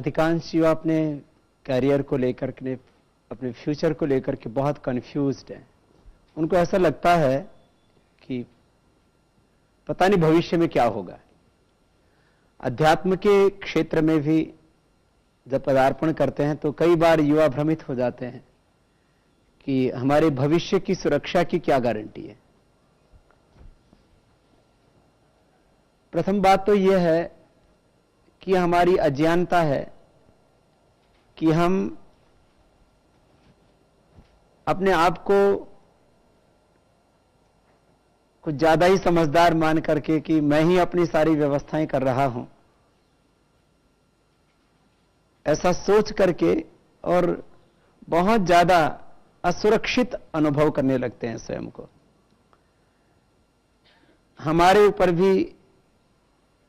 अधिकांश युवा अपने करियर को लेकर के, अपने फ्यूचर को लेकर के बहुत कंफ्यूज्ड हैं। उनको ऐसा लगता है कि पता नहीं भविष्य में क्या होगा। अध्यात्म के क्षेत्र में भी जब पदार्पण करते हैं तो कई बार युवा भ्रमित हो जाते हैं कि हमारे भविष्य की सुरक्षा की क्या गारंटी है। प्रथम बात तो यह है कि हमारी अज्ञानता है कि हम अपने आप को कुछ ज्यादा ही समझदार मान करके कि मैं ही अपनी सारी व्यवस्थाएं कर रहा हूं, ऐसा सोच करके और बहुत ज्यादा असुरक्षित अनुभव करने लगते हैं स्वयं को। हमारे ऊपर भी,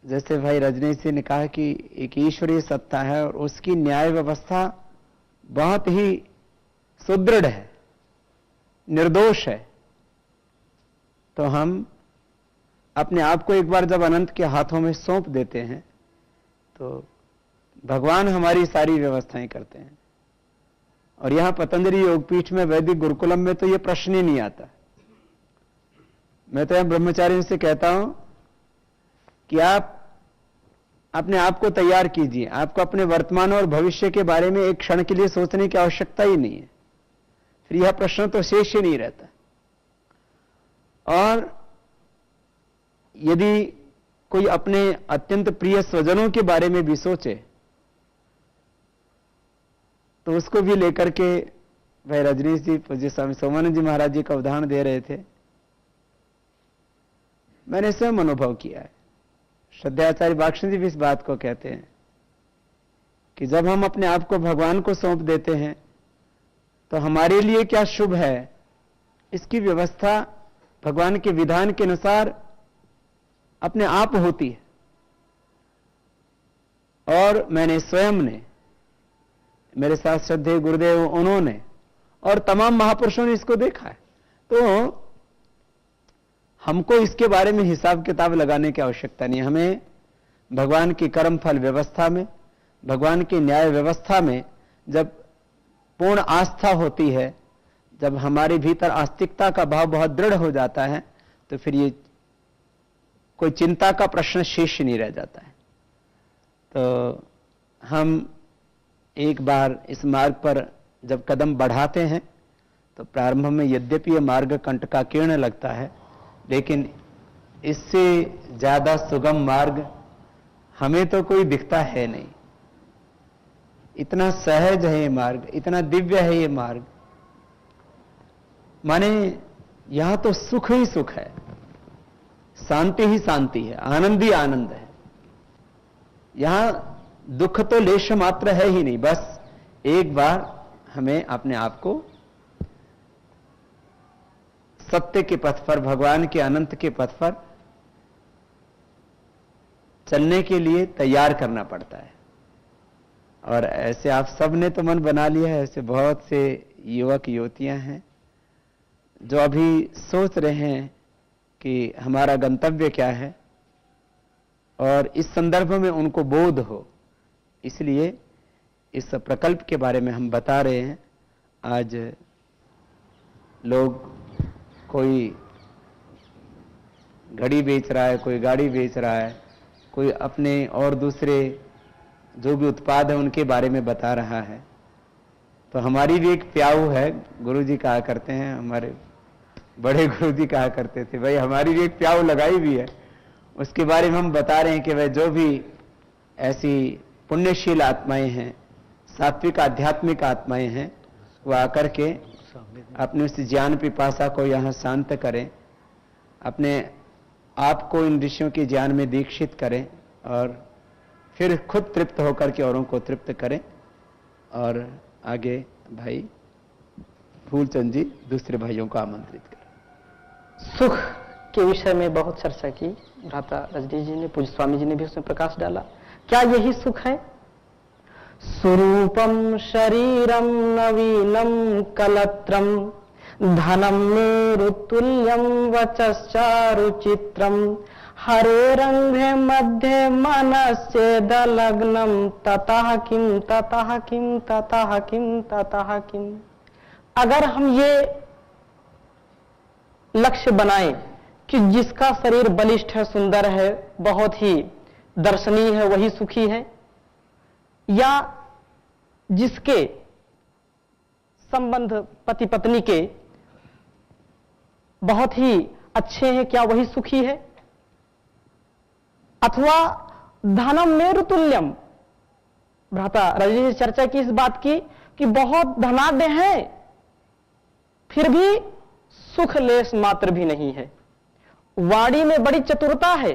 जैसे भाई रजनीश जी ने कहा कि एक ईश्वरीय सत्ता है और उसकी न्याय व्यवस्था बहुत ही सुदृढ़ है, निर्दोष है। तो हम अपने आप को एक बार जब अनंत के हाथों में सौंप देते हैं तो भगवान हमारी सारी व्यवस्थाएं करते हैं। और यहां पतंजलि योगपीठ में, वैदिक गुरुकुलम में तो यह प्रश्न ही नहीं आता। मैं तो यहां ब्रह्मचारियों से कहता हूं कि आप अपने आप को तैयार कीजिए। आपको अपने वर्तमान और भविष्य के बारे में एक क्षण के लिए सोचने की आवश्यकता ही नहीं है, फिर यह प्रश्न तो शेष ही नहीं रहता। और यदि कोई अपने अत्यंत प्रिय स्वजनों के बारे में भी सोचे तो उसको भी लेकर के भाई रजनीश जी, पूज्य स्वामी सोमानंद जी महाराज जी का उदाहरण दे रहे थे। मैंने स्वयं अनुभव किया है। श्रद्धाचार्य बाक्षण जी भी इस बात को कहते हैं कि जब हम अपने आप को भगवान को सौंप देते हैं तो हमारे लिए क्या शुभ है, इसकी व्यवस्था भगवान के विधान के अनुसार अपने आप होती है। और मैंने स्वयं ने, मेरे साथ श्रद्धेय गुरुदेव उन्होंने और तमाम महापुरुषों ने इसको देखा है। तो हमको इसके बारे में हिसाब किताब लगाने की आवश्यकता नहीं। हमें भगवान की कर्म फल व्यवस्था में, भगवान की न्याय व्यवस्था में जब पूर्ण आस्था होती है, जब हमारे भीतर आस्तिकता का भाव बहुत दृढ़ हो जाता है, तो फिर ये कोई चिंता का प्रश्न शेष नहीं रह जाता है। तो हम एक बार इस मार्ग पर जब कदम बढ़ाते हैं तो प्रारंभ में यद्यपि यह मार्ग कंटकाकीर्ण लगता है, लेकिन इससे ज्यादा सुगम मार्ग हमें तो कोई दिखता है नहीं। इतना सहज है ये मार्ग, इतना दिव्य है ये मार्ग। माने यहां तो सुख ही सुख है, शांति ही शांति है, आनंद ही आनंद है। यहां दुख तो लेश मात्र है ही नहीं। बस एक बार हमें अपने आप को सत्य के पथ पर, भगवान के अनंत के पथ पर चलने के लिए तैयार करना पड़ता है। और ऐसे आप सब ने तो मन बना लिया है। ऐसे बहुत से युवक युवतियां हैं जो अभी सोच रहे हैं कि हमारा गंतव्य क्या है, और इस संदर्भ में उनको बोध हो, इसलिए इस प्रकल्प के बारे में हम बता रहे हैं। आज लोग, कोई घड़ी बेच रहा है, कोई गाड़ी बेच रहा है, कोई अपने और दूसरे जो भी उत्पाद है उनके बारे में बता रहा है। तो हमारी भी एक प्याऊ है। गुरु जी कहा करते हैं, हमारे बड़े गुरु जी कहा करते थे, भाई हमारी भी एक प्याऊ लगाई भी है। उसके बारे में हम बता रहे हैं कि भाई जो भी ऐसी पुण्यशील आत्माएं हैं, सात्विक आध्यात्मिक आत्माएं हैं, वो आकर के अपने उस ज्ञान पिपासा को यहाँ शांत करें, अपने आप को इन ऋषियों के ज्ञान में दीक्षित करें और फिर खुद तृप्त होकर के औरों को तृप्त करें। और आगे भाई फूलचंद जी दूसरे भाइयों को आमंत्रित करें। सुख के विषय में बहुत चर्चा की भ्राता रजनीश जी ने, पूज्य स्वामी जी ने भी उसमें प्रकाश डाला। क्या यही सुख है? स्वरूपम शरीरम नवीनम कलत्रम धनम मेरुतुल्यम वचश्चारुचित्रम हरे रंध्रे मध्ये मनश्चेद लग्नम ततः किम ततः किम ततः किम ततः किम। अगर हम ये लक्ष्य बनाएं कि जिसका शरीर बलिष्ठ है, सुंदर है, बहुत ही दर्शनीय है, वही सुखी है, या जिसके संबंध पति पत्नी के बहुत ही अच्छे हैं, क्या वही सुखी है? अथवा धनम मेरु तुल्यम। भ्राता रजनी ने चर्चा की इस बात की कि बहुत धनाढ्य हैं, फिर भी सुख लेश मात्र भी नहीं है। वाणी में बड़ी चतुरता है,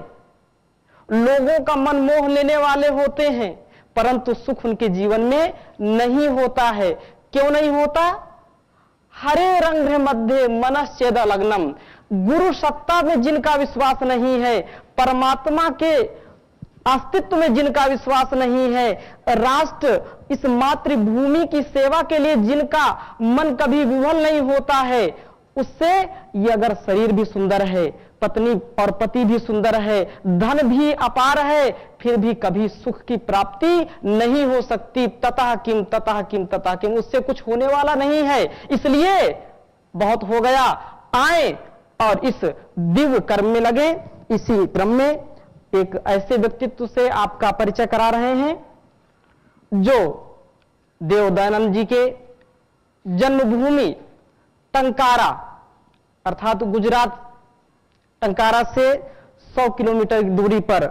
लोगों का मन मोह लेने वाले होते हैं, परंतु सुख उनके जीवन में नहीं होता है। क्यों नहीं होता? हरे रंग मध्य मनश्चेद लग्नम। गुरु सत्ता में जिनका विश्वास नहीं है, परमात्मा के अस्तित्व में जिनका विश्वास नहीं है, राष्ट्र इस मातृभूमि की सेवा के लिए जिनका मन कभी विवल नहीं होता है, उससे ये अगर शरीर भी सुंदर है, पत्नी और पति भी सुंदर है, धन भी अपार है, फिर भी कभी सुख की प्राप्ति नहीं हो सकती। ततः किम ततः किम ततः किम, उससे कुछ होने वाला नहीं है। इसलिए बहुत हो गया, आए और इस दिव्य कर्म में लगे। इसी क्रम में एक ऐसे व्यक्तित्व से आपका परिचय करा रहे हैं जो देव दयानंद जी के जन्मभूमि टंकारा अर्थात गुजरात टंकारा से 100 किलोमीटर की दूरी पर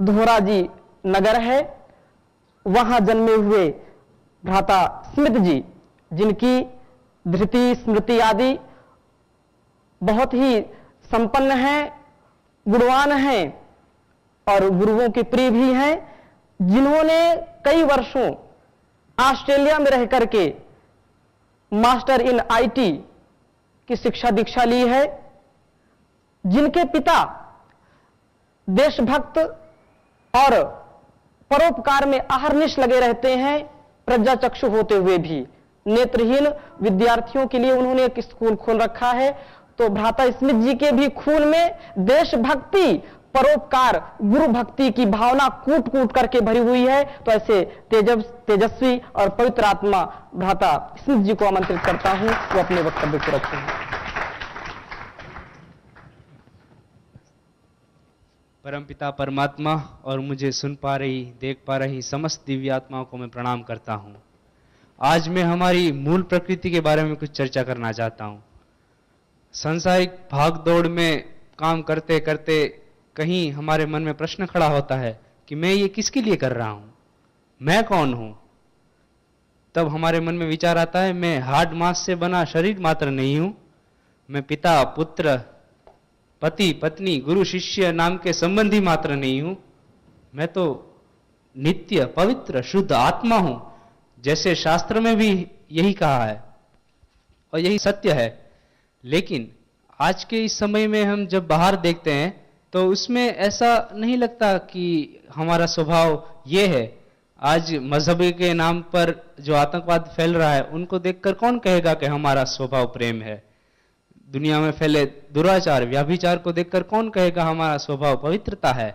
धोराजी नगर है, वहां जन्मे हुए भ्राता स्मित जी, जिनकी धृति स्मृति आदि बहुत ही संपन्न है, गुणवान हैं और गुरुओं के प्रिय भी हैं, जिन्होंने कई वर्षों ऑस्ट्रेलिया में रह करके मास्टर इन आईटी की शिक्षा दीक्षा ली है, जिनके पिता देशभक्त और परोपकार में अहर्निश लगे रहते हैं, प्रज्ञाचक्षु होते हुए भी नेत्रहीन विद्यार्थियों के लिए उन्होंने एक स्कूल खोल रखा है। तो भ्राता स्मित जी के भी खून में देशभक्ति, परोपकार, गुरु भक्ति की भावना कूट कूट करके भरी हुई है। तो ऐसे तेजस्वी और पवित्र आत्मा भ्राता स्मित जी को आमंत्रित करता हूं, वो अपने वक्तव्य को रखें। परमपिता परमात्मा और मुझे सुन पा रही, देख पा रही समस्त दिव्य आत्माओं को मैं प्रणाम करता हूं। आज मैं हमारी मूल प्रकृति के बारे में कुछ चर्चा करना चाहता हूं। सांसारिक भाग दौड़ में काम करते करते कहीं हमारे मन में प्रश्न खड़ा होता है कि मैं ये किसके लिए कर रहा हूं, मैं कौन हूं। तब हमारे मन में विचार आता है, मैं हाड मांस से बना शरीर मात्र नहीं हूं, मैं पिता पुत्र पति पत्नी गुरु शिष्य नाम के संबंधी मात्र नहीं हूं, मैं तो नित्य पवित्र शुद्ध आत्मा हूं, जैसे शास्त्र में भी यही कहा है और यही सत्य है। लेकिन आज के इस समय में हम जब बाहर देखते हैं तो उसमें ऐसा नहीं लगता कि हमारा स्वभाव ये है। आज मजहब के नाम पर जो आतंकवाद फैल रहा है, उनको देखकर कौन कहेगा कि हमारा स्वभाव प्रेम है। दुनिया में फैले दुराचार व्याभिचार को देखकर कौन कहेगा हमारा स्वभाव पवित्रता है।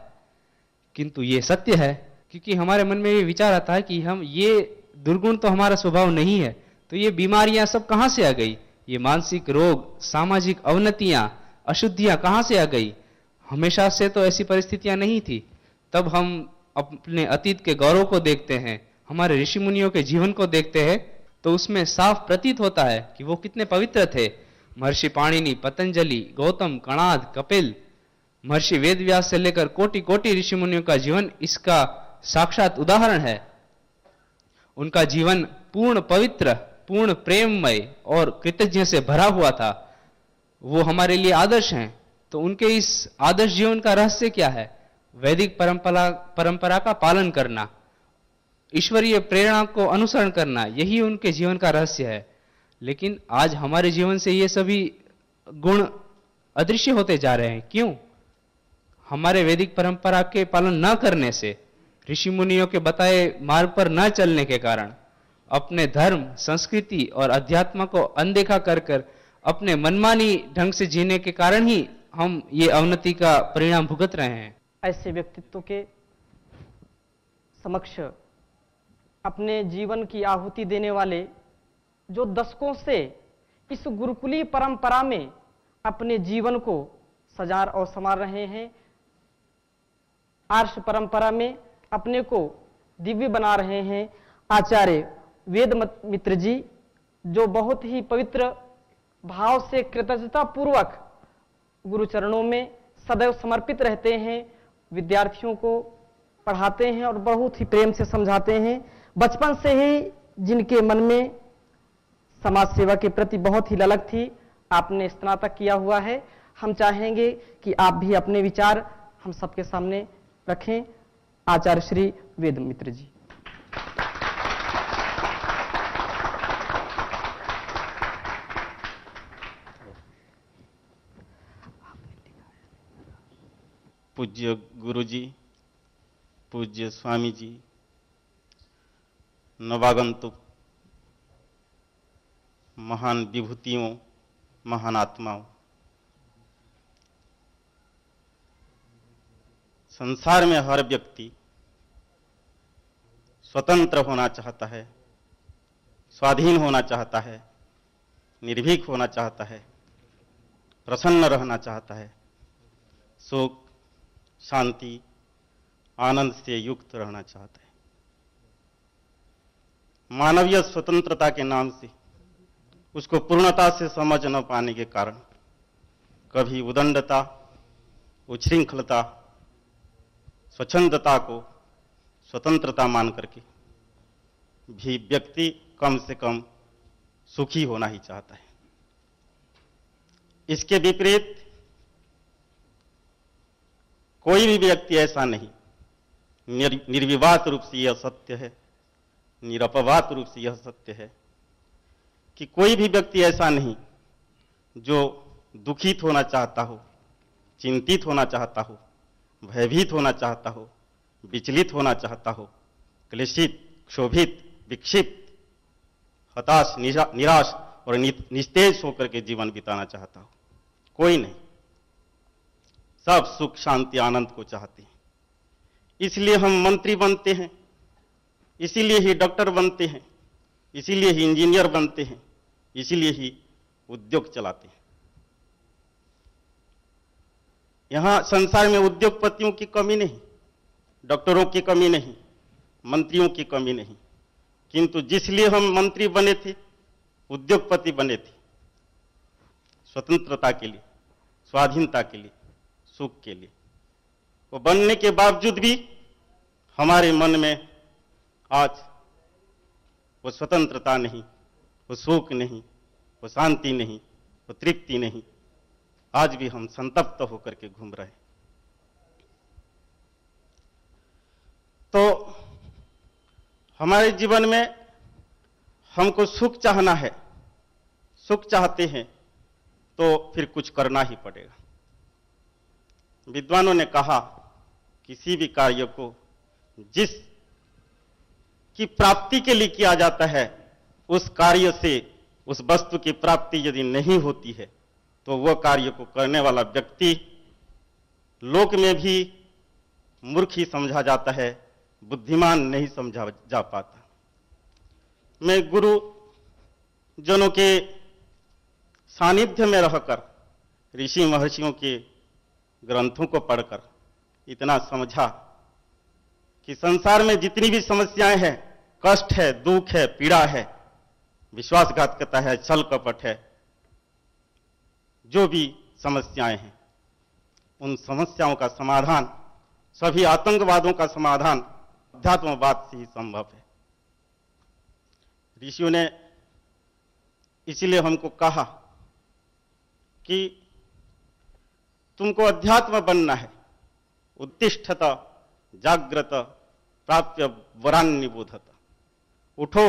किंतु ये सत्य है, क्योंकि हमारे मन में ये विचार आता है कि हम ये दुर्गुण तो हमारा स्वभाव नहीं है, तो ये बीमारियां सब कहां से आ गई, ये मानसिक रोग, सामाजिक अवनतियां, अशुद्धियां कहां से आ गई। हमेशा से तो ऐसी परिस्थितियां नहीं थी। तब हम अपने अतीत के गौरव को देखते हैं, हमारे ऋषि मुनियों के जीवन को देखते हैं, तो उसमें साफ प्रतीत होता है कि वो कितने पवित्र थे। महर्षि पाणिनि, पतंजलि, गौतम, कणाद, कपिल, महर्षि वेदव्यास से लेकर कोटि कोटि ऋषि मुनियों का जीवन इसका साक्षात उदाहरण है। उनका जीवन पूर्ण पवित्र, पूर्ण प्रेममय और कृतज्ञ से भरा हुआ था। वो हमारे लिए आदर्श हैं। तो उनके इस आदर्श जीवन का रहस्य क्या है? वैदिक परंपरा का पालन करना, ईश्वरीय प्रेरणा को अनुसरण करना, यही उनके जीवन का रहस्य है। लेकिन आज हमारे जीवन से ये सभी गुण अदृश्य होते जा रहे हैं। क्यों? हमारे वैदिक परंपरा के पालन न करने से, ऋषि मुनियों के बताए मार्ग पर न चलने के कारण, अपने धर्म, संस्कृति और अध्यात्म को अनदेखा कर अपने मनमानी ढंग से जीने के कारण ही हम ये अवनति का परिणाम भुगत रहे हैं। ऐसे व्यक्तित्व के समक्ष अपने जीवन की आहुति देने वाले, जो दशकों से इस गुरुकुलीय परंपरा में अपने जीवन को सजा और संवार रहे हैं, आर्ष परंपरा में अपने को दिव्य बना रहे हैं, आचार्य वेद मित्र जी, जो बहुत ही पवित्र भाव से कृतज्ञता पूर्वक गुरु चरणों में सदैव समर्पित रहते हैं, विद्यार्थियों को पढ़ाते हैं और बहुत ही प्रेम से समझाते हैं। बचपन से ही जिनके मन में समाज सेवा के प्रति बहुत ही ललक थी, आपने स्नातक किया हुआ है। हम चाहेंगे कि आप भी अपने विचार हम सबके सामने रखें। आचार्य श्री वेद मित्र जी। पूज्य गुरु जी, पूज्य स्वामी जी, नवागंतुक महान विभूतियों, महान आत्माओं, संसार में हर व्यक्ति स्वतंत्र होना चाहता है, स्वाधीन होना चाहता है, निर्भीक होना चाहता है, प्रसन्न रहना चाहता है, सुख शांति आनंद से युक्त रहना चाहता है। मानवीय स्वतंत्रता के नाम से उसको पूर्णता से समझ न पाने के कारण कभी उदंडता, उच्छृंखलता, स्वच्छंदता को स्वतंत्रता मान करके भी व्यक्ति कम से कम सुखी होना ही चाहता है। इसके विपरीत कोई भी व्यक्ति ऐसा नहीं, निर्विवाद रूप से यह सत्य है, निरपवाद रूप से यह सत्य है कि कोई भी व्यक्ति ऐसा नहीं जो दुखित होना चाहता हो, चिंतित होना चाहता हो, भयभीत होना चाहता हो, विचलित होना चाहता हो, क्लेशित, क्षोभित, विक्षिप्त, हताश, निराश और निस्तेज होकर के जीवन बिताना चाहता हो। कोई नहीं, सब सुख शांति आनंद को चाहते हैं। इसलिए हम मंत्री बनते हैं, इसीलिए ही डॉक्टर बनते हैं, इसीलिए ही इंजीनियर बनते हैं, इसीलिए ही उद्योग चलाते हैं। यहां संसार में उद्योगपतियों की कमी नहीं, डॉक्टरों की कमी नहीं, मंत्रियों की कमी नहीं, किंतु जिसलिए हम मंत्री बने थे, उद्योगपति बने थे, स्वतंत्रता के लिए, स्वाधीनता के लिए, सुख के लिए, वो बनने के बावजूद भी हमारे मन में आज वो स्वतंत्रता नहीं, वो सुख नहीं, वो शांति नहीं, वो तृप्ति नहीं। आज भी हम संतप्त होकर के घूम रहे हैं। तो हमारे जीवन में हमको सुख चाहना है, सुख चाहते हैं तो फिर कुछ करना ही पड़ेगा। विद्वानों ने कहा किसी भी कार्य को जिस की प्राप्ति के लिए किया जाता है, उस कार्य से उस वस्तु की प्राप्ति यदि नहीं होती है तो वह कार्य को करने वाला व्यक्ति लोक में भी मूर्ख ही समझा जाता है, बुद्धिमान नहीं समझा जा पाता। मैं गुरु जनों के सानिध्य में रहकर, ऋषि महर्षियों के ग्रंथों को पढ़कर इतना समझा कि संसार में जितनी भी समस्याएं हैं, कष्ट है, दुख है, पीड़ा है, विश्वासघातकता है, छल कपट है, जो भी समस्याएं हैं, उन समस्याओं का समाधान, सभी आतंकवादों का समाधान अध्यात्मवाद से ही संभव है। ऋषियों ने इसीलिए हमको कहा कि तुमको अध्यात्म बनना है, उत्तिष्ठत जाग्रत प्राप्य वरान्निबोधत, उठो,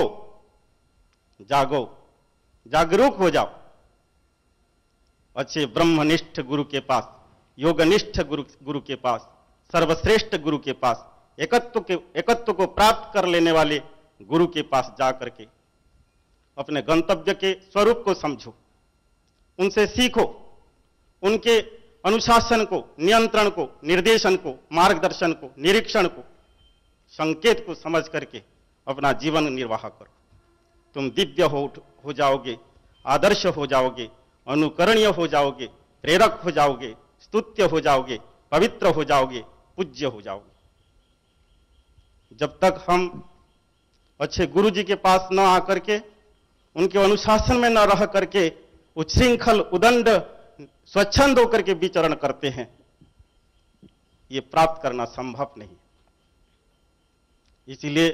जागो, जागरूक हो जाओ, अच्छे ब्रह्मनिष्ठ गुरु के पास, योगनिष्ठ गुरु के पास, सर्वश्रेष्ठ गुरु के पास, एकत्व को प्राप्त कर लेने वाले गुरु के पास जा करके अपने गंतव्य के स्वरूप को समझो, उनसे सीखो, उनके अनुशासन को, नियंत्रण को, निर्देशन को, मार्गदर्शन को, निरीक्षण को, संकेत को समझ करके अपना जीवन निर्वाह करो। तुम दिव्य हो जाओगे, आदर्श हो जाओगे, अनुकरणीय हो जाओगे, प्रेरक हो जाओगे, स्तुत्य हो जाओगे, पवित्र हो जाओगे, पूज्य हो जाओगे। जब तक हम अच्छे गुरु जी के पास न आकर के, उनके अनुशासन में न रह करके उच्छृंखल, उदंड, स्वच्छंद होकर के विचरण करते हैं, ये प्राप्त करना संभव नहीं। इसीलिए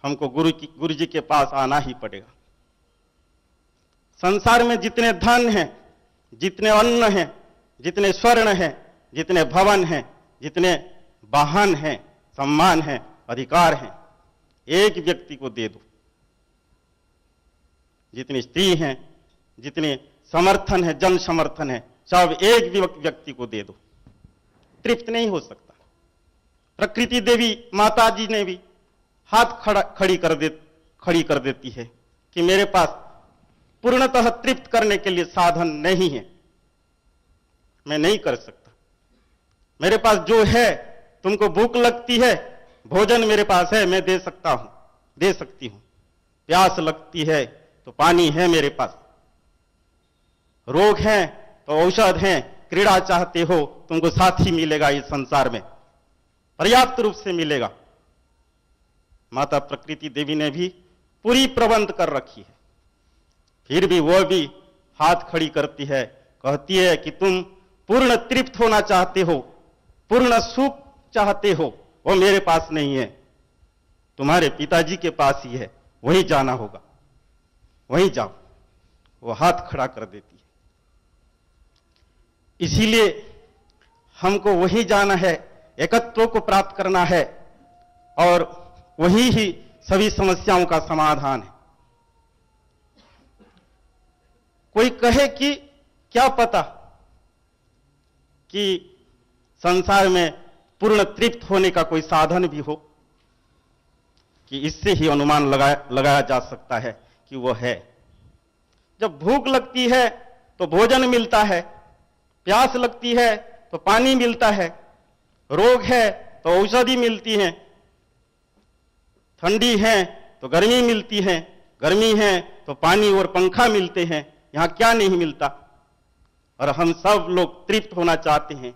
हमको गुरु जी के पास आना ही पड़ेगा। संसार में जितने धन हैं, जितने अन्न हैं, जितने स्वर्ण हैं, जितने भवन हैं, जितने वाहन हैं, सम्मान हैं, अधिकार हैं, एक व्यक्ति को दे दो। जितनी स्त्री हैं, जितने समर्थन है, जन समर्थन है, सब एक व्यक्ति को दे दो, तृप्त नहीं हो सकता। प्रकृति देवी माता जी ने भी हाथ खड़ी कर देती है कि मेरे पास पूर्णतः तृप्त करने के लिए साधन नहीं है, मैं नहीं कर सकता। मेरे पास जो है, तुमको भूख लगती है, भोजन मेरे पास है, मैं दे सकता हूं, दे सकती हूं। प्यास लगती है तो पानी है मेरे पास, रोग है तो औषध है, क्रीड़ा चाहते हो तुमको साथी मिलेगा इस संसार में, पर्याप्त रूप से मिलेगा। माता प्रकृति देवी ने भी पूरी प्रबंध कर रखी है, फिर भी वो भी हाथ खड़ी करती है, कहती है कि तुम पूर्ण तृप्त होना चाहते हो, पूर्ण सुख चाहते हो, वो मेरे पास नहीं है, तुम्हारे पिताजी के पास ही है, वहीं जाना होगा, वहीं जाओ। वो हाथ खड़ा कर देती है। इसीलिए हमको वहीं जाना है, एकत्व को प्राप्त करना है, और वही ही सभी समस्याओं का समाधान है। कोई कहे कि क्या पता कि संसार में पूर्ण तृप्त होने का कोई साधन भी हो, कि इससे ही अनुमान लगाया जा सकता है कि वो है। जब भूख लगती है तो भोजन मिलता है, प्यास लगती है तो पानी मिलता है, रोग है तो औषधि मिलती है, ठंडी है तो गर्मी मिलती है, गर्मी है तो पानी और पंखा मिलते हैं। यहां क्या नहीं मिलता? और हम सब लोग तृप्त होना चाहते हैं।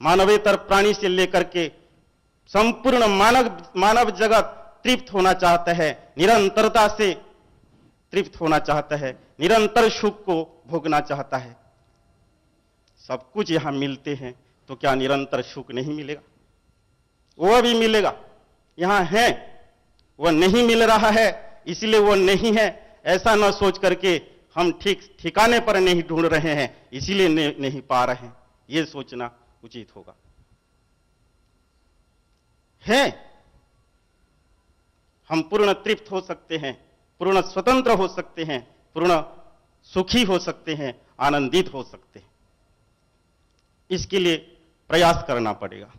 मानवेतर प्राणी से लेकर के संपूर्ण मानव जगत तृप्त होना चाहता है, निरंतरता से तृप्त होना चाहता है, निरंतर सुख को भोगना चाहता है। सब कुछ यहां मिलते हैं तो क्या निरंतर सुख नहीं मिलेगा? वह भी मिलेगा, यहां है, वह नहीं मिल रहा है इसलिए वह नहीं है, ऐसा न सोच करके हम ठीक ठिकाने पर नहीं ढूंढ रहे हैं इसीलिए नहीं पा रहे हैं, यह सोचना उचित होगा। है, हम पूर्ण तृप्त हो सकते हैं, पूर्ण स्वतंत्र हो सकते हैं, पूर्ण सुखी हो सकते हैं, आनंदित हो सकते हैं। इसके लिए प्रयास करना पड़ेगा।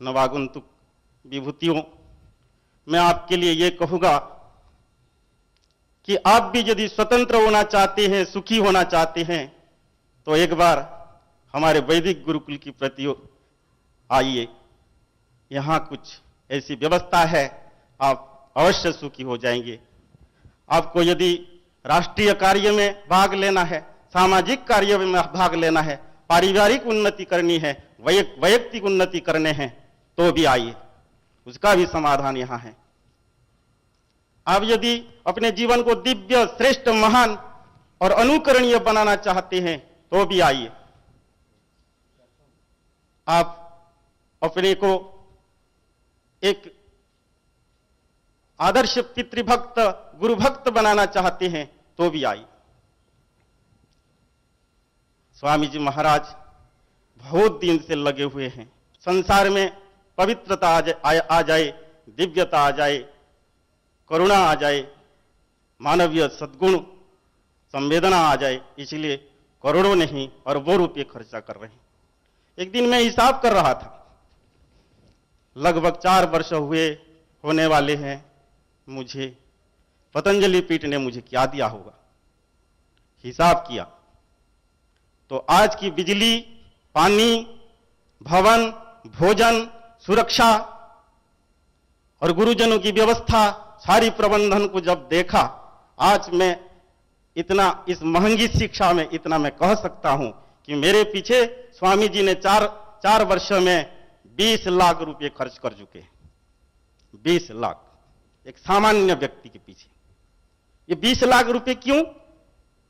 नवागंतुक विभूतियों, मैं आपके लिए यह कहूंगा कि आप भी यदि स्वतंत्र होना चाहते हैं, सुखी होना चाहते हैं, तो एक बार हमारे वैदिक गुरुकुल की प्रति आइए। यहां कुछ ऐसी व्यवस्था है, आप अवश्य सुखी हो जाएंगे। आपको यदि राष्ट्रीय कार्य में भाग लेना है, सामाजिक कार्य में भाग लेना है, पारिवारिक उन्नति करनी है, वैयक्तिक उन्नति करने हैं, तो भी आइए, उसका भी समाधान यहां है। आप यदि अपने जीवन को दिव्य, श्रेष्ठ, महान और अनुकरणीय बनाना चाहते हैं तो भी आइए। आप अपने को एक आदर्श पितृभक्त, गुरुभक्त बनाना चाहते हैं तो भी आइए। स्वामी जी महाराज बहुत दिन से लगे हुए हैं, संसार में पवित्रता आ जाए, दिव्यता आ जाए, करुणा आ जाए, मानवीय सद्गुण, संवेदना आ जाए, इसलिए करोड़ों नहीं अरबों रुपये खर्चा कर रहे हैं। एक दिन मैं हिसाब कर रहा था, लगभग 4 वर्ष होने वाले हैं मुझे, पतंजलि पीठ ने मुझे क्या दिया होगा, हिसाब किया तो आज की बिजली, पानी, भवन, भोजन, सुरक्षा और गुरुजनों की व्यवस्था, सारी प्रबंधन को जब देखा, आज मैं इतना इस महंगी शिक्षा में इतना मैं कह सकता हूं कि मेरे पीछे स्वामी जी ने चार वर्षों में 20 लाख रुपए खर्च कर चुके हैं। 20 लाख एक सामान्य व्यक्ति के पीछे। ये 20 लाख रुपए क्यों?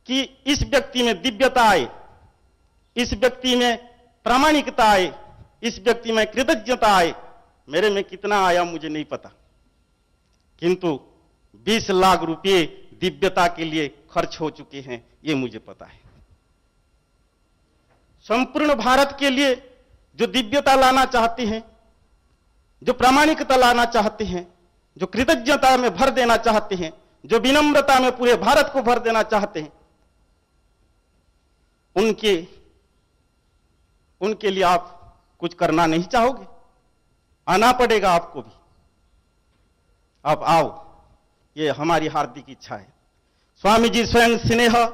कि इस व्यक्ति में दिव्यता आए, इस व्यक्ति में प्रामाणिकता आए, इस व्यक्ति में कृतज्ञता आए। मेरे में कितना आया मुझे नहीं पता, किंतु 20 लाख रुपए दिव्यता के लिए खर्च हो चुके हैं, ये मुझे पता है। संपूर्ण भारत के लिए जो दिव्यता लाना चाहते हैं, जो प्रामाणिकता लाना चाहते हैं, जो कृतज्ञता में भर देना चाहते हैं, जो विनम्रता में पूरे भारत को भर देना चाहते हैं, उनके लिए आप कुछ करना नहीं चाहोगे? आना पड़ेगा आपको भी। आप आओ, ये हमारी हार्दिक इच्छा है। स्वामी जी स्वयं स्नेह,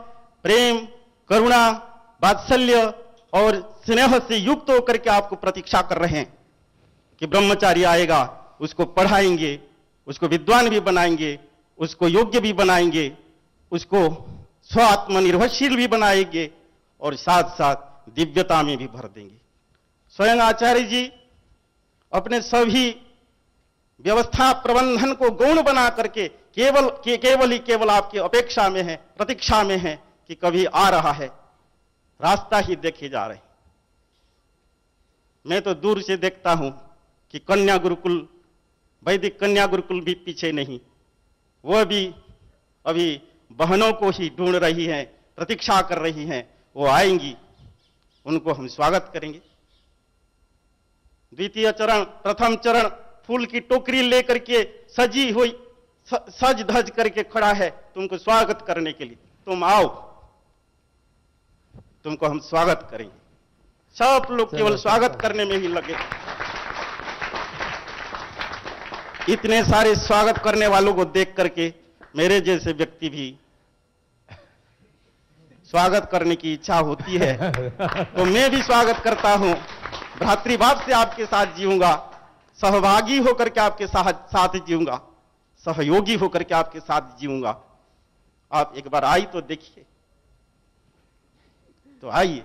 प्रेम, करुणा, वात्सल्य और स्नेह से युक्त होकर के आपको प्रतीक्षा कर रहे हैं कि ब्रह्मचारी आएगा, उसको पढ़ाएंगे, उसको विद्वान भी बनाएंगे, उसको योग्य भी बनाएंगे, उसको स्वात्मनिर्भरशील भी बनाएंगे और साथ साथ दिव्यता में भी भर देंगे। स्वयं आचार्य जी अपने सभी व्यवस्था प्रबंधन को गौण बना करके केवल आपकी अपेक्षा में है, प्रतीक्षा में है कि कभी आ रहा है, रास्ता ही देखे जा रहे। मैं तो दूर से देखता हूं कि कन्या गुरुकुल, वैदिक कन्या गुरुकुल भी पीछे नहीं, वह भी अभी बहनों को ही ढूंढ रही हैं, प्रतीक्षा कर रही हैं। वो आएंगी, उनको हम स्वागत करेंगे। द्वितीय चरण, प्रथम चरण फूल की टोकरी लेकर के सजी हुई, सज धज करके खड़ा है तुमको स्वागत करने के लिए। तुम आओ, तुमको हम स्वागत करेंगे। सब लोग केवल स्वागत करने में ही लगे। इतने सारे स्वागत करने वालों को देख करके मेरे जैसे व्यक्ति भी स्वागत करने की इच्छा होती है, तो मैं भी स्वागत करता हूं। भ्रातृभाव से आपके साथ जीऊंगा, सहभागी होकर के आपके साथ जीऊंगा, सहयोगी होकर के आपके साथ जीऊंगा। आप एक बार आई तो देखिए, तो आइए,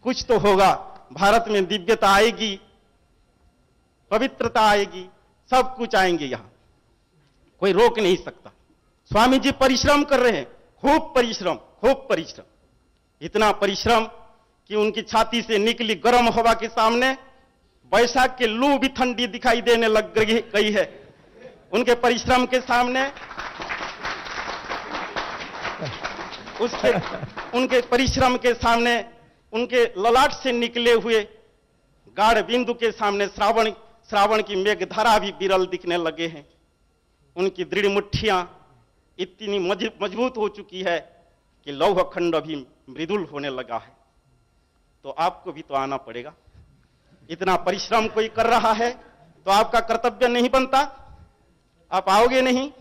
कुछ तो होगा। भारत में दिव्यता आएगी, पवित्रता आएगी, सब कुछ आएंगे यहां, कोई रोक नहीं सकता। स्वामी जी परिश्रम कर रहे हैं, खूब परिश्रम, इतना परिश्रम कि उनकी छाती से निकली गर्म हवा के सामने बैसाख के लू भी ठंडी दिखाई देने लग गई है। उनके परिश्रम के सामने, उनके परिश्रम के सामने, उनके ललाट से निकले हुए गाढ़ बिंदु के सामने श्रावण की मेघधारा भी विरल दिखने लगे हैं। उनकी दृढ़ मुट्ठियां इतनी मजबूत हो चुकी है कि लौह खंड भी मृदुल होने लगा है। तो आपको भी तो आना पड़ेगा। इतना परिश्रम कोई कर रहा है तो आपका कर्तव्य नहीं बनता? आप आओगे नहीं?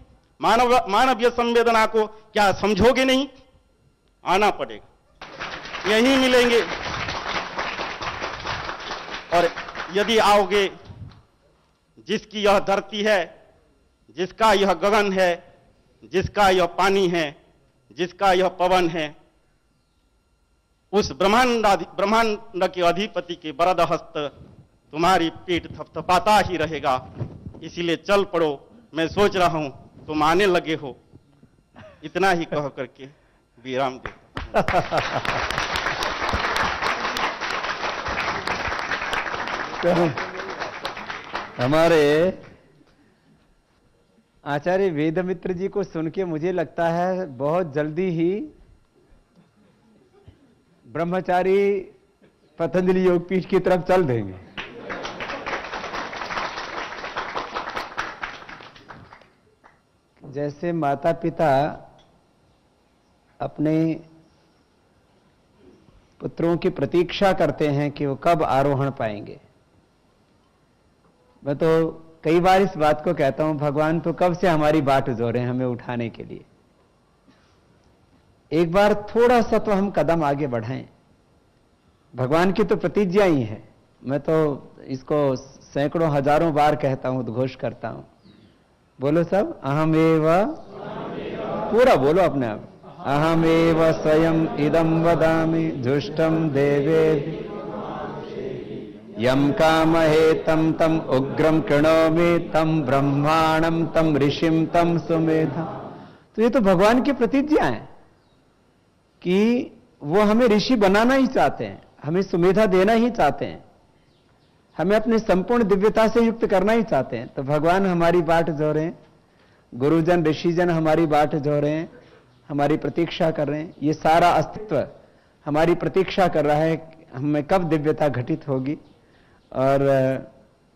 मानवीय संवेदना को क्या समझोगे नहीं? आना पड़ेगा, यहीं मिलेंगे। और यदि आओगे, जिसकी यह धरती है, जिसका यह गगन है, जिसका यह पानी है, जिसका यह पवन है, उस ब्रह्मांड के अधिपति के वरद हस्त तुम्हारी पीठ थपथपाता ही रहेगा। इसीलिए चल पड़ो, मैं सोच रहा हूं तुम आने लगे हो। इतना ही कह करके विराम दे। हमारे आचार्य वेदमित्र जी को सुन के मुझे लगता है बहुत जल्दी ही ब्रह्मचारी पतंजलि योगपीठ की तरफ चल देंगे। जैसे माता पिता अपने पुत्रों की प्रतीक्षा करते हैं कि वो कब आरोहण पाएंगे। मैं तो कई बार इस बात को कहता हूं, भगवान तो कब से हमारी बाट जोड़ रहे हैं हमें उठाने के लिए। एक बार थोड़ा सा तो हम कदम आगे बढ़ाएं। भगवान की तो प्रतिज्ञा ही है, मैं तो इसको सैकड़ों हजारों बार कहता हूं, उद्घोष करता हूं। बोलो सब, अहमेव, पूरा बोलो अपने आप, अहमेव स्वयं इदं वदामि जुष्टं देवे यम कामहे तम तम उग्रम कृणोमि तम ब्रह्माणम तम ऋषिम तम सुमेधा। तो ये तो भगवान की प्रतिज्ञा है कि वो हमें ऋषि बनाना ही चाहते हैं, हमें सुमेधा देना ही चाहते हैं, हमें अपने संपूर्ण दिव्यता से युक्त करना ही चाहते हैं। तो भगवान हमारी बाट जो रहे हैं, गुरुजन ऋषिजन हमारी बाट जो रहे हैं, हमारी प्रतीक्षा कर रहे हैं। ये सारा अस्तित्व हमारी प्रतीक्षा कर रहा है हमें कब दिव्यता घटित होगी। और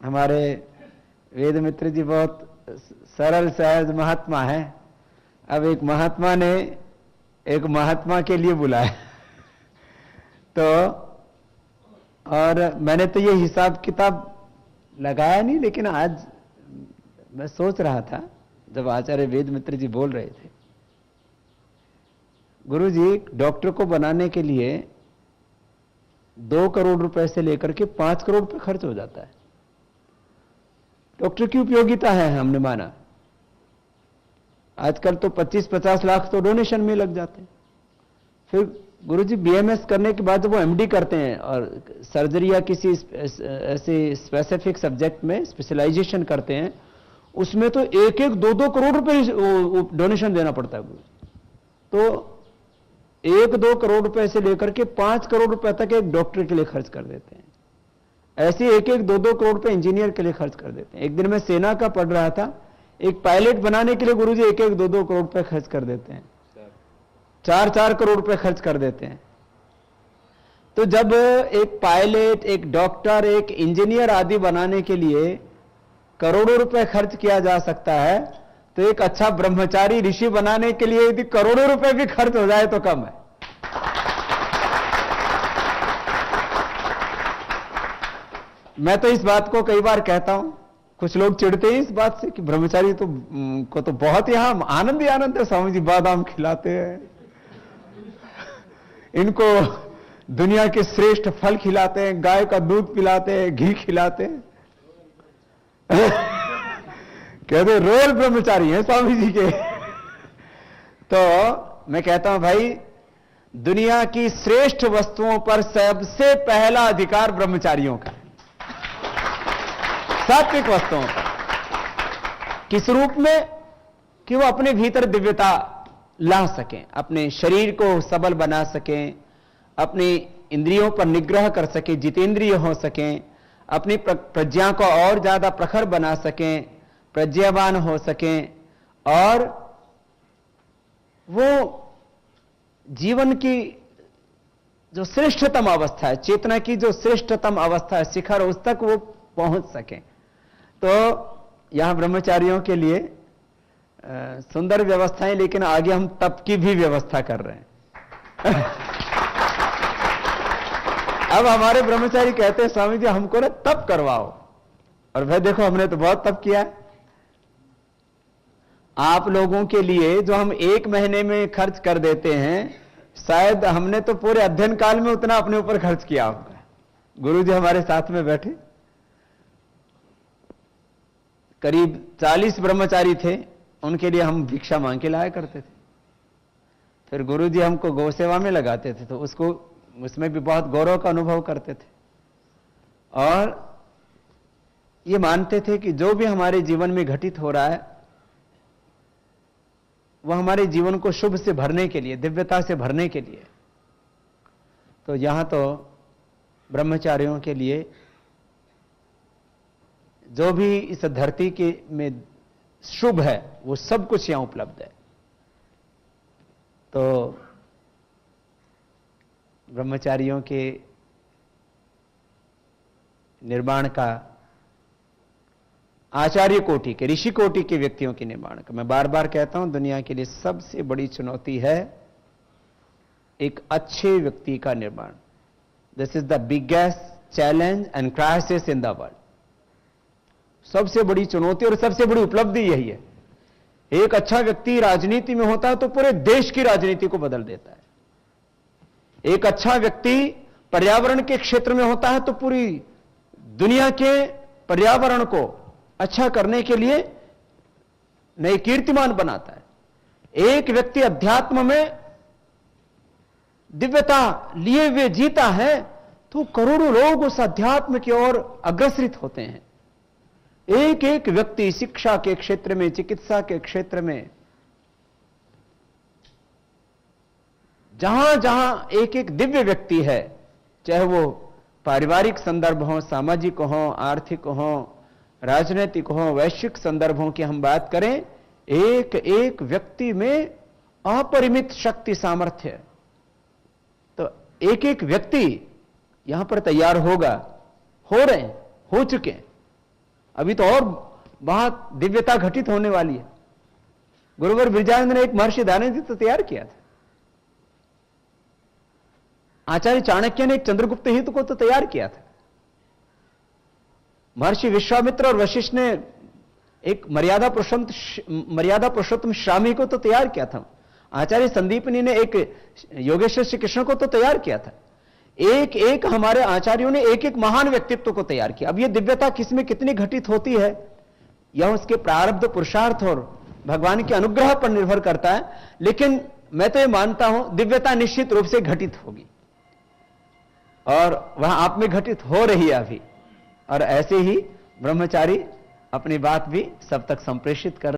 हमारे वेद मित्र जी बहुत सरल सहज महात्मा है। अब एक महात्मा ने एक महात्मा के लिए बुलाया तो, और मैंने तो ये हिसाब किताब लगाया नहीं, लेकिन आज मैं सोच रहा था जब आचार्य वेद मित्र जी बोल रहे थे, गुरु जी डॉक्टर को बनाने के लिए 2 करोड़ रुपए से लेकर के 5 करोड़ रुपए खर्च हो जाता है। डॉक्टर की उपयोगिता है, हमने माना। आजकल तो 25-50 लाख तो डोनेशन में लग जाते हैं। फिर गुरुजी बीएमएस करने के बाद जब वो एमडी करते हैं और सर्जरी या किसी ऐसे स्पेसिफिक सब्जेक्ट में स्पेशलाइजेशन करते हैं, उसमें तो 1-1, 2-2 करोड़ रुपए डोनेशन देना पड़ता है। तो 1-2 करोड़ रुपए से लेकर के 5 करोड़ रुपए तक एक डॉक्टर के लिए खर्च कर देते हैं। ऐसे 1-1, 2-2 करोड़ रुपए इंजीनियर के लिए खर्च कर देते हैं। एक दिन मैं सेना का पढ़ रहा था, एक पायलट बनाने के लिए गुरुजी 1-1, 2-2 करोड़ रुपए खर्च कर देते हैं, 4-4 करोड़ रुपए खर्च कर देते हैं। तो जब एक पायलट, एक डॉक्टर, एक इंजीनियर आदि बनाने के लिए करोड़ों रुपए खर्च किया जा सकता है, तो एक अच्छा ब्रह्मचारी ऋषि बनाने के लिए यदि करोड़ों रुपए भी खर्च हो जाए तो कम है। मैं तो इस बात को कई बार कहता हूं, कुछ लोग चिढ़ते हैं इस बात से कि ब्रह्मचारी तो को तो बहुत यहां आनंद ही आनंद है, स्वामी जी बादाम खिलाते हैं, इनको दुनिया के श्रेष्ठ फल खिलाते हैं, गाय का दूध पिलाते हैं, घी खिलाते हैं। कहते रोयल ब्रह्मचारी हैं स्वामी जी के। तो मैं कहता हूं भाई, दुनिया की श्रेष्ठ वस्तुओं पर सबसे पहला अधिकार ब्रह्मचारियों का, सात्विक वस्तुओं पर। किस रूप में? कि वो अपने भीतर दिव्यता ला सकें, अपने शरीर को सबल बना सकें, अपनी इंद्रियों पर निग्रह कर सकें, जितेंद्रिय हो सकें, अपनी प्रज्ञा को और ज्यादा प्रखर बना सकें, प्रज्ञावान हो सकें, और वो जीवन की जो श्रेष्ठतम अवस्था है, चेतना की जो श्रेष्ठतम अवस्था है, शिखर, उस तक वो पहुंच सकें। तो यहां ब्रह्मचारियों के लिए सुंदर व्यवस्थाएं, लेकिन आगे हम तप की भी व्यवस्था कर रहे हैं। अब हमारे ब्रह्मचारी कहते हैं स्वामी जी हमको ना तप करवाओ, और भाई देखो हमने तो बहुत तप किया है। आप लोगों के लिए जो हम 1 महीने में खर्च कर देते हैं, शायद हमने तो पूरे अध्ययन काल में उतना अपने ऊपर खर्च किया होगा। गुरु जी हमारे साथ में बैठे, करीब 40 ब्रह्मचारी थे, उनके लिए हम भिक्षा मांग के लाया करते थे। फिर गुरु जी हमको गौ सेवा में लगाते थे, तो उसमें भी बहुत गौरव का अनुभव करते थे, और ये मानते थे कि जो भी हमारे जीवन में घटित हो रहा है वह हमारे जीवन को शुभ से भरने के लिए, दिव्यता से भरने के लिए। तो यहां तो ब्रह्मचारियों के लिए जो भी इस धरती के में शुभ है वो सब कुछ यहां उपलब्ध है। तो ब्रह्मचारियों के निर्माण का, आचार्य कोटि के, ऋषि कोटि के व्यक्तियों के निर्माण का, मैं बार बार कहता हूं, दुनिया के लिए सबसे बड़ी चुनौती है एक अच्छे व्यक्ति का निर्माण। This is the biggest challenge and crisis in the world. सबसे बड़ी चुनौती और सबसे बड़ी उपलब्धि यही है। एक अच्छा व्यक्ति राजनीति में होता है तो पूरे देश की राजनीति को बदल देता है। एक अच्छा व्यक्ति पर्यावरण के क्षेत्र में होता है तो पूरी दुनिया के पर्यावरण को अच्छा करने के लिए नए कीर्तिमान बनाता है। एक व्यक्ति अध्यात्म में दिव्यता लिए हुए जीता है तो करोड़ों लोग उस अध्यात्म की ओर अग्रसरित होते हैं। एक एक व्यक्ति शिक्षा के क्षेत्र में, चिकित्सा के क्षेत्र में, जहां जहां एक एक दिव्य व्यक्ति है, चाहे वो पारिवारिक संदर्भ हो, सामाजिक हो, आर्थिक हो, राजनीतिक हो, वैश्विक संदर्भों की हम बात करें, एक एक व्यक्ति में अपरिमित शक्ति सामर्थ्य है। तो एक एक व्यक्ति यहां पर तैयार होगा, हो रहे हैं, हो चुके हैं, अभी तो और बहुत दिव्यता घटित होने वाली है। गुरुवर बिरजानंद ने एक महर्षि दानेन्द्र तो तैयार किया था। आचार्य चाणक्य ने एक चंद्रगुप्त हित को तो तैयार किया था। महर्षि विश्वामित्र और वशिष्ठ ने एक मर्यादा पुरुषोत्तम श्रामी को तो तैयार किया था। आचार्य संदीपनी ने एक योगेश्वर श्री कृष्ण को तो तैयार किया था। एक एक हमारे आचार्यों ने एक एक महान व्यक्तित्व को तैयार किया। अब यह दिव्यता किसमें कितनी घटित होती है, यह उसके प्रारब्ध, पुरुषार्थ और भगवान के अनुग्रह पर निर्भर करता है। लेकिन मैं तो यह मानता हूं दिव्यता निश्चित रूप से घटित होगी और वह आप में घटित हो रही है अभी। और ऐसे ही ब्रह्मचारी अपनी बात भी सब तक संप्रेषित कर